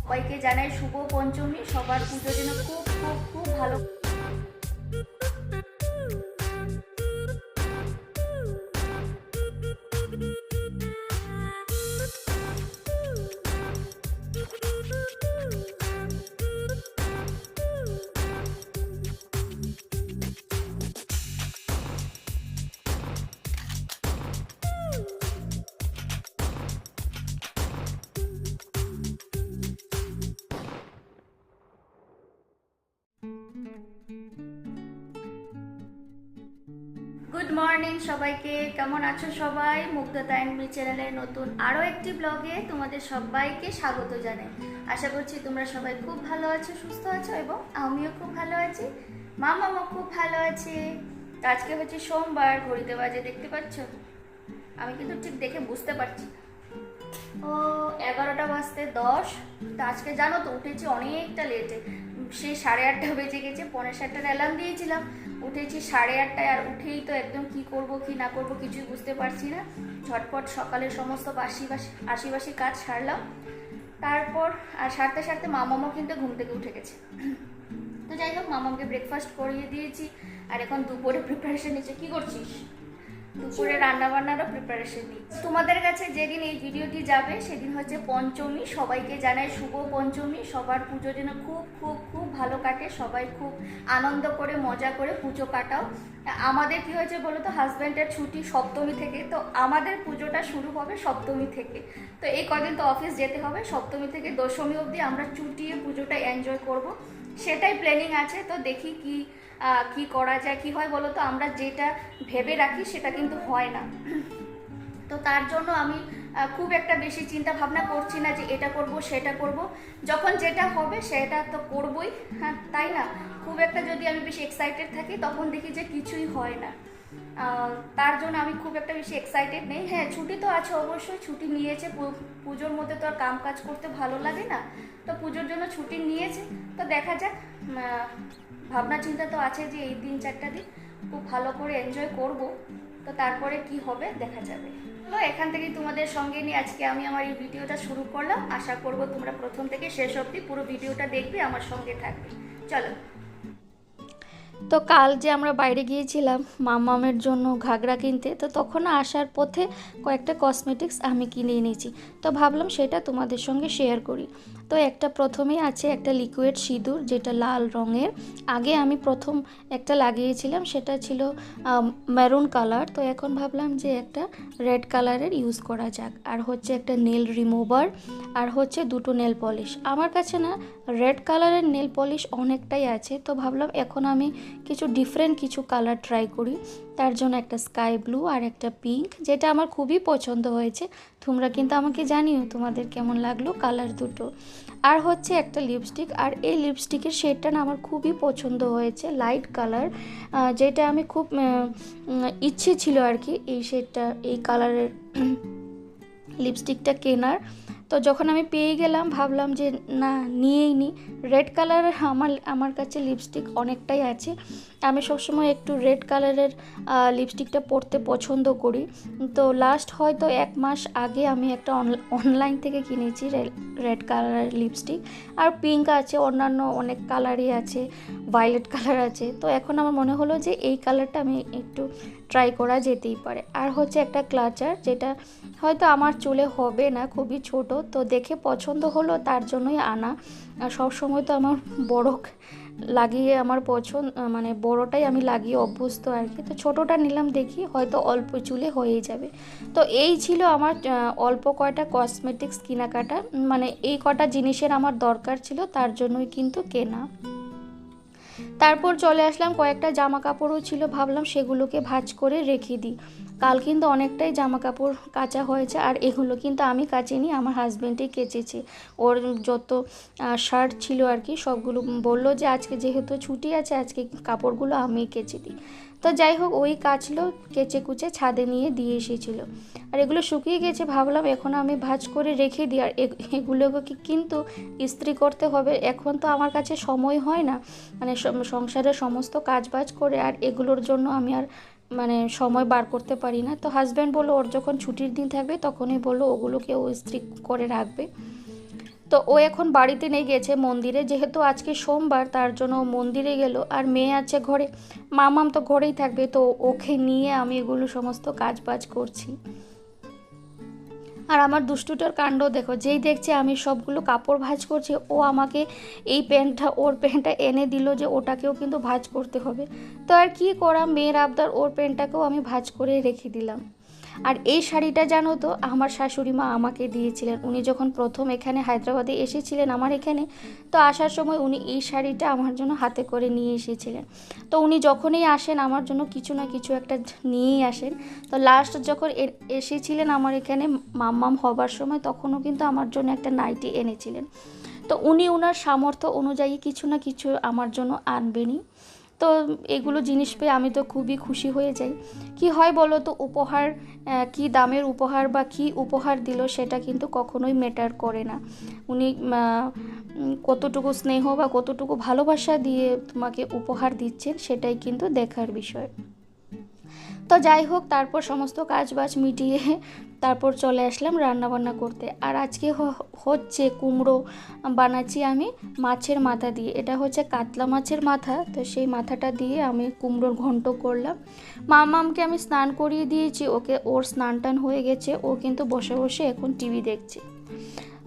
সবাইকে জানাই শুভ পঞ্চমী। সবার পুজো যেন খুব খুব খুব ভালো। গুড মর্নিং সবাইকে, কেমন আছো সবাই? মুগ্ধতা অ্যান্ড মি চ্যানেলের নতুন আরও একটি ব্লগে তোমাদের সবাইকে স্বাগত জানাই। আশা করছি তোমরা সবাই খুব ভালো আছো, সুস্থ আছো এবং আমিও খুব ভালো আছি, মামাও খুব ভালো আছে। আজকে হচ্ছে সোমবার, ঘড়িতে বাজে দেখতে পাচ্ছ, আমি কিন্তু ঠিক দেখে বুঝতে পারছি ও 11টা বাজতে 10। তো আজকে জানো তো উঠেছি অনেকটা লেটে, সেই 8:30 বেজে গেছে। 7:45 অ্যালার্ম দিয়েছিলাম, উঠেছি 8:30টায়। আর উঠেই তো একদম কি করব কি না করব কিছুই বুঝতে পারছি না। ঝটপট সকালের সমস্ত আশিবাসি কাজ সারলাম। তারপর আর সারতে সারতে মামামও কিন্তু ঘুম থেকে উঠে গেছে। তো যাই হোক, মামাকে ব্রেকফাস্ট করিয়ে দিয়েছি। আর এখন দুপুরে প্রিপারেশন নিচ্ছে। কি করছিস? দুপুরে রান্না বান্নারও প্রিপারেশন নিচ্ছি। তোমাদের কাছে যেদিন এই ভিডিওটি যাবে সেদিন হচ্ছে পঞ্চমী। সবাইকে জানাই শুভ পঞ্চমী। সবার পুজো যেন খুব খুব খুব ভালো কাটে, সবাই খুব আনন্দ করে মজা করে পুজো কাটাও। আমাদের কি হয়েছে বলো তো, হাজব্যান্ডের ছুটি সপ্তমী থেকে, তো আমাদের পুজোটা শুরু হবে সপ্তমী থেকে। তো এই কদিন তো অফিস যেতে হবে, সপ্তমী থেকে দশমী অবধি আমরা চুটিয়ে পুজোটা এনজয় করব, সেটাই প্ল্যানিং আছে। তো দেখি কি করা যায়। কি হয় বলো তো, আমরা যেটা ভেবে রাখি সেটা কিন্তু হয় না। তো তার জন্য আমি খুব একটা বেশি চিন্তা ভাবনা করছি না যে এটা করব সেটা করব। যখন যেটা হবে সেটা তো করবই, হ্যাঁ তাই না? খুব একটা যদি আমি বেশি এক্সাইটেড থাকি তখন দেখি যে কিছুই হয় না। তার জন্য আমি খুব একটা বেশি এক্সাইটেড নেই। হ্যাঁ, ছুটি তো আছে অবশ্যই, ছুটি নিয়েছে। পুজোর মধ্যে তো আর কাম কাজ করতে ভালো লাগে না, তো পুজোর জন্য ছুটি নিয়েছে। তো দেখা যাক, ভাবনা চিন্তা তো আছে যে এই 3-4টা দিন খুব ভালো করে এনজয় করব। তো তারপরে কি হবে দেখা যাবে। চলো, এখান থেকেই তোমাদের সঙ্গে নিয়ে আজকে আমি আমার এই ভিডিওটা শুরু করলাম। আশা করব তোমরা প্রথম থেকে শেষ অবধি পুরো ভিডিওটা দেখবে, আমার সঙ্গে থাকবে। চলো। তো কাল যে আমরা বাইরে গিয়েছিলাম মামামের জন্য ঘাগরা কিনতে, তো তখন আসার পথে কয়েকটা কসমেটিক্স আমি কিনে এনেছি। তো ভাবলাম সেটা তোমাদের সঙ্গে শেয়ার করি। তো একটা প্রথমেই আছে একটা লিকুইড সিঁদুর, যেটা লাল রঙের। আগে আমি প্রথম একটা লাগিয়েছিলাম, সেটা ছিল মেরুন কালার। তো এখন ভাবলাম যে একটা রেড কালারের ইউজ করা যাক। আর হচ্ছে একটা নেল রিমুভার, আর হচ্ছে দুটো নেল পলিশ। আমার কাছে না রেড কালারের নেল পলিশ অনেকটাই আছে, তো ভাবলাম এখন আমি কিছু ডিফারেন্ট কিছু কালার ট্রাই করি। তার জন্য একটা স্কাই ব্লু আর একটা পিঙ্ক, যেটা আমার খুবই পছন্দ হয়েছে। তোমরা কিন্তু আমাকে জানিও তোমাদের কেমন লাগলো কালার দুটো। আর হচ্ছে একটা লিপস্টিক, আর এই লিপস্টিকের শেডটা না আমার খুবই পছন্দ হয়েছে, লাইট কালার, যেটা আমি খুব ইচ্ছে ছিল আর কি এই শেডটা, এই কালারের লিপস্টিকটা কেনার। তো যখন আমি পেয়ে গেলাম ভাবলাম যে না, নিয়েই নিই। রেড কালারের আমার কাছে লিপস্টিক অনেকটাই আছে। আমি সবসময় একটু রেড কালারের লিপস্টিকটা পরতে পছন্দ করি। তো লাস্ট হয়তো 1 মাস আগে আমি একটা অনলাইন থেকে কিনেছি রেড কালারের লিপস্টিক। আর পিঙ্ক আছে, অন্যান্য অনেক কালারই আছে, ভায়োলেট কালার আছে। তো এখন আমার মনে হলো যে এই কালারটা আমি একটু ট্রাই করা যেতেই পারে। আর হচ্ছে একটা ক্লাচার, যেটা হয়তো আমার চুলে হবে না, খুবই ছোট, তো দেখে পছন্দ হলো তার জন্যই আনা। আর সবসময় তো আমার বড় লাগিয়ে আমার পছন্দ, মানে বড়টাই আমি লাগিয়ে অভ্যস্ত আর কি। তো ছোটোটা নিলাম, দেখি হয়তো অল্প চুলে হয়ে যাবে। তো এই ছিল আমার অল্প কয়টা কসমেটিক্স কেনাকাটা, মানে এই কটা জিনিসের আমার দরকার ছিল, তার জন্যই কিন্তু কেনা। তারপর চলে আসলাম, কয়েকটা জামা কাপড়ও ছিল, ভাবলাম সেগুলোকে ভাঁজ করে রেখে দিই। কাল কিন্তু অনেকটাই জামা কাপড় কাচা হয়েছে, আর এগুলো কিন্তু আমি কাচিনি, আমার হাজব্যান্ডই কেচেছে। ওর যত শার্ট ছিল আর কি সবগুলো বললো যে আজকে যেহেতু ছুটি আছে আজকে কাপড়গুলো আমি কেচে দিই। তো যাই হোক, ওই কাচলো, কেচে কুচে ছাদে নিয়ে দিয়ে এসেছিলো। আর এগুলো শুকিয়ে গেছে, ভাবলাম এখন আমি ভাঁজ করে রেখে দিই। আর এগুলোকে কিন্তু ইস্ত্রি করতে হবে, এখন তো আমার কাছে সময় হয় না, মানে সংসারের সমস্ত কাজবাজ করে আর এগুলোর জন্য আমি আর মানে সময় বার করতে পারি না। তো হাজব্যান্ড বললো ওর যখন ছুটির দিন থাকবে তখনই বললো ওগুলোকে ও ইস্ত্রি করে রাখবে। তো ও এখন বাড়িতে নেই, গেছে মন্দিরে, যেহেতু আজকে সোমবার তার জন্য ও মন্দিরে গেল। আর মেয়ে আছে ঘরে, মামাম তো ঘরেই থাকবে, তো ওকে নিয়ে আমি এগুলো সমস্ত কাজ বাজ করছি। আর আমার দুষ্টুটার কাণ্ড দেখো, যেই দেখছে আমি সবগুলো কাপড় ভাঁজ করছি, ও আমাকে এই প্যান্টটা ওর প্যান্টটা এনে দিল যে ওটাকেও কিন্তু ভাঁজ করতে হবে। তো আর কি করা, মেয়ের আবদার, ওর প্যান্টটাকেও আমি ভাঁজ করে রেখে দিলাম। আর এই শাড়িটা জানো তো আমার শাশুড়ি মা আমাকে দিয়েছিলেন, উনি যখন প্রথম এখানে হায়দ্রাবাদে এসেছিলেন আমার এখানে, তো আসার সময় উনি এই শাড়িটা আমার জন্য হাতে করে নিয়ে এসেছিলেন। তো উনি যখনই আসেন আমার জন্য কিছু না কিছু একটা নিয়েই আসেন। তো লাস্ট যখন এসেছিলেন আমার এখানে মাম্মাম হবার সময়, তখনও কিন্তু আমার জন্য একটা নাইটি এনেছিলেন। তো উনি ওনার সামর্থ্য অনুযায়ী কিছু না কিছু আমার জন্য আনবেনই। তো এগুলো জিনিস পেয়ে আমি তো খুবই খুশি হয়ে যাই। কি হয় বলো তো, উপহার কি দামের উপহার বা কি উপহার দিল সেটা কিন্তু কখনোই ম্যাটার করে না। উনি কতটুকু স্নেহ বা কতটুকু ভালোবাসা দিয়ে তোমাকে উপহার দিচ্ছেন সেটাই কিন্তু দেখার বিষয়। তো যাই হোক, তারপর সমস্ত কাজ বাজ মিটিয়ে তারপর চলে আসলাম রান্নাবান্না করতে। আর আজকে হচ্ছে কুমড়ো বানাচ্ছি আমি মাছের মাথা দিয়ে। এটা হচ্ছে কাতলা মাছের মাথা, তো সেই মাথাটা দিয়ে আমি কুমড়োর ঘন্ট করলাম। মামামকে আমি স্নান করিয়ে দিয়েছি, ওর স্নান টান হয়ে গেছে, ও কিন্তু বসে বসে এখন টিভি দেখছে।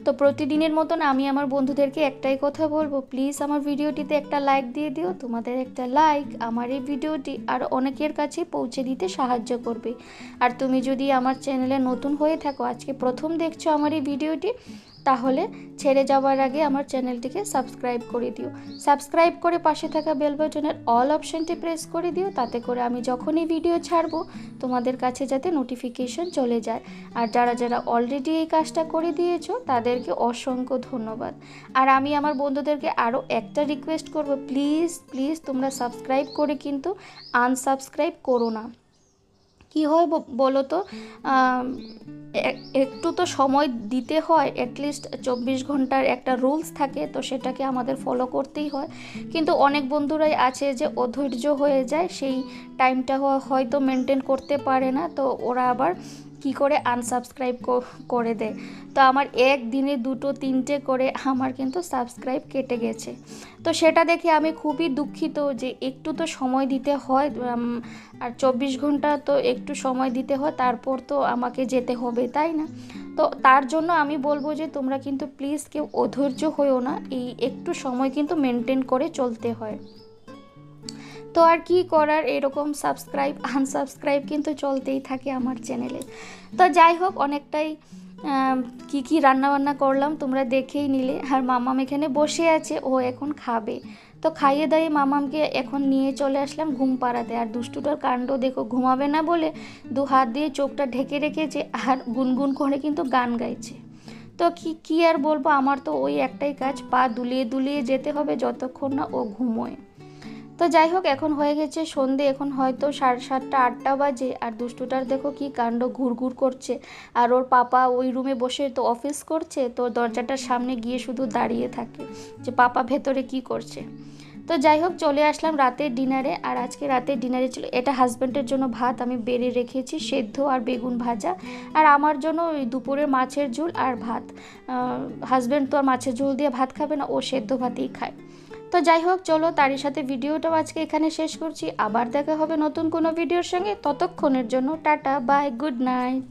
তো প্রতিদিনের মতন আমি আমার বন্ধুদেরকে একটাই কথা বলবো, প্লিজ আমার ভিডিওটিতে একটা লাইক দিয়ে দিও। তোমাদের একটা লাইক আমার এই ভিডিওটি আর অনেকের কাছে পৌঁছে দিতে সাহায্য করবে। আর তুমি যদি আমার চ্যানেলে নতুন হয়ে থাকো, আজকে প্রথম দেখছো আমার এই ভিডিওটি, তাহলে ছেড়ে যাওয়ার আগে আমার চ্যানেলটিকে সাবস্ক্রাইব করে দিও। সাবস্ক্রাইব করে পাশে থাকা বেল বাটনের অল অপশানটি প্রেস করে দিও, তাতে করে আমি যখনই ভিডিও ছাড়বো তোমাদের কাছে যাতে নোটিফিকেশন চলে যায়। আর যারা যারা অলরেডি এই কাজটা করে দিয়েছো তাদেরকে অসংখ্য ধন্যবাদ। আর আমি আমার বন্ধুদেরকে আরও একটা রিকোয়েস্ট করব, প্লিজ প্লিজ তোমরা সাবস্ক্রাইব করে কিন্তু আনসাবস্ক্রাইব করো না। কি হয় বলো তো, একটু তো সময় দিতে হয়, অ্যাটলিস্ট 24 ঘন্টার একটা রুলস থাকে, তো সেটাকে আমাদের ফলো করতেই হয়। কিন্তু অনেক বন্ধুরাই আছে যে অধৈর্য হয়ে যায়, সেই টাইমটা হয়তো মেনটেন করতে পারে না, তো ওরা আবার কি করে আনসাবস্ক্রাইব করে দেয়। তো আমার একদিনে 2-3টে করে আমার কিন্তু সাবস্ক্রাইব কেটে গেছে। তো সেটা দেখে আমি খুবই দুঃখিত যে একটু তো সময় দিতে হয়, আর 24 ঘন্টা তো একটু সময় দিতে হয়, তারপর তো আমাকে যেতে হবে, তাই না? তো তার জন্য আমি বলবো যে তোমরা কিন্তু প্লিজ কেউ অধৈর্য হয়েও না, এই একটু সময় কিন্তু মেনটেন করে চলতে হয়। তো আর কি করার, এরকম সাবস্ক্রাইব আনসাবস্ক্রাইব কিন্তু চলতেই থাকে আমার চ্যানেলে। তো যাই হোক, অনেকটাই কি কি রান্নাবান্না করলাম তোমরা দেখেই নিলে। আর মামাম এখানে বসে আছে, ও এখন খাবে। তো খাইয়ে দাইয়ে মামামকে এখন নিয়ে চলে আসলাম ঘুম পাড়াতে। আর দুষ্টুটার কাণ্ড দেখো, ঘুমাবে না বলে 2 হাত দিয়ে চোখটা ঢেকে রেখেছে আর গুনগুন করে কিন্তু গান গাইছে। তো কি আর বলবো, আমার তো ওই একটাই কাজ, পা দুলিয়ে দুলিয়ে যেতে হবে যতক্ষণ না ও ঘুমোয়। তো যাই হোক, এখন হয়ে গেছে সন্ধে, এখন হয়তো 7:30-8টা বাজে। আর দুষ্টুটার দেখো কি কাণ্ড, ঘুরঘুর করছে। আর ওর পাপা ওই রুমে বসে তো অফিস করছে, তো দরজাটার সামনে গিয়ে শুধু দাঁড়িয়ে থাকে যে পাপা ভেতরে কি করছে। তো যাই হোক, চলে আসলাম রাতের ডিনারে। আর আজকে রাতের ডিনারে ছিল, এটা হাজব্যান্ডের জন্য ভাত আমি বেড়ে রেখেছি, সেদ্ধ আর বেগুন ভাজা। আর আমার জন্য ওই দুপুরের মাছের ঝোল আর ভাত। হাজব্যান্ড তো আর মাছের ঝোল দিয়ে ভাত খাবে না, ও সেদ্ধ ভাতেই খায়। তো যাই হোক, চলো তারই সাথে ভিডিওটাও আজকে এখানে শেষ করছি। আবার দেখা হবে নতুন কোনো ভিডিওর সঙ্গে, ততক্ষণের জন্য টাটা বাই, গুড নাইট।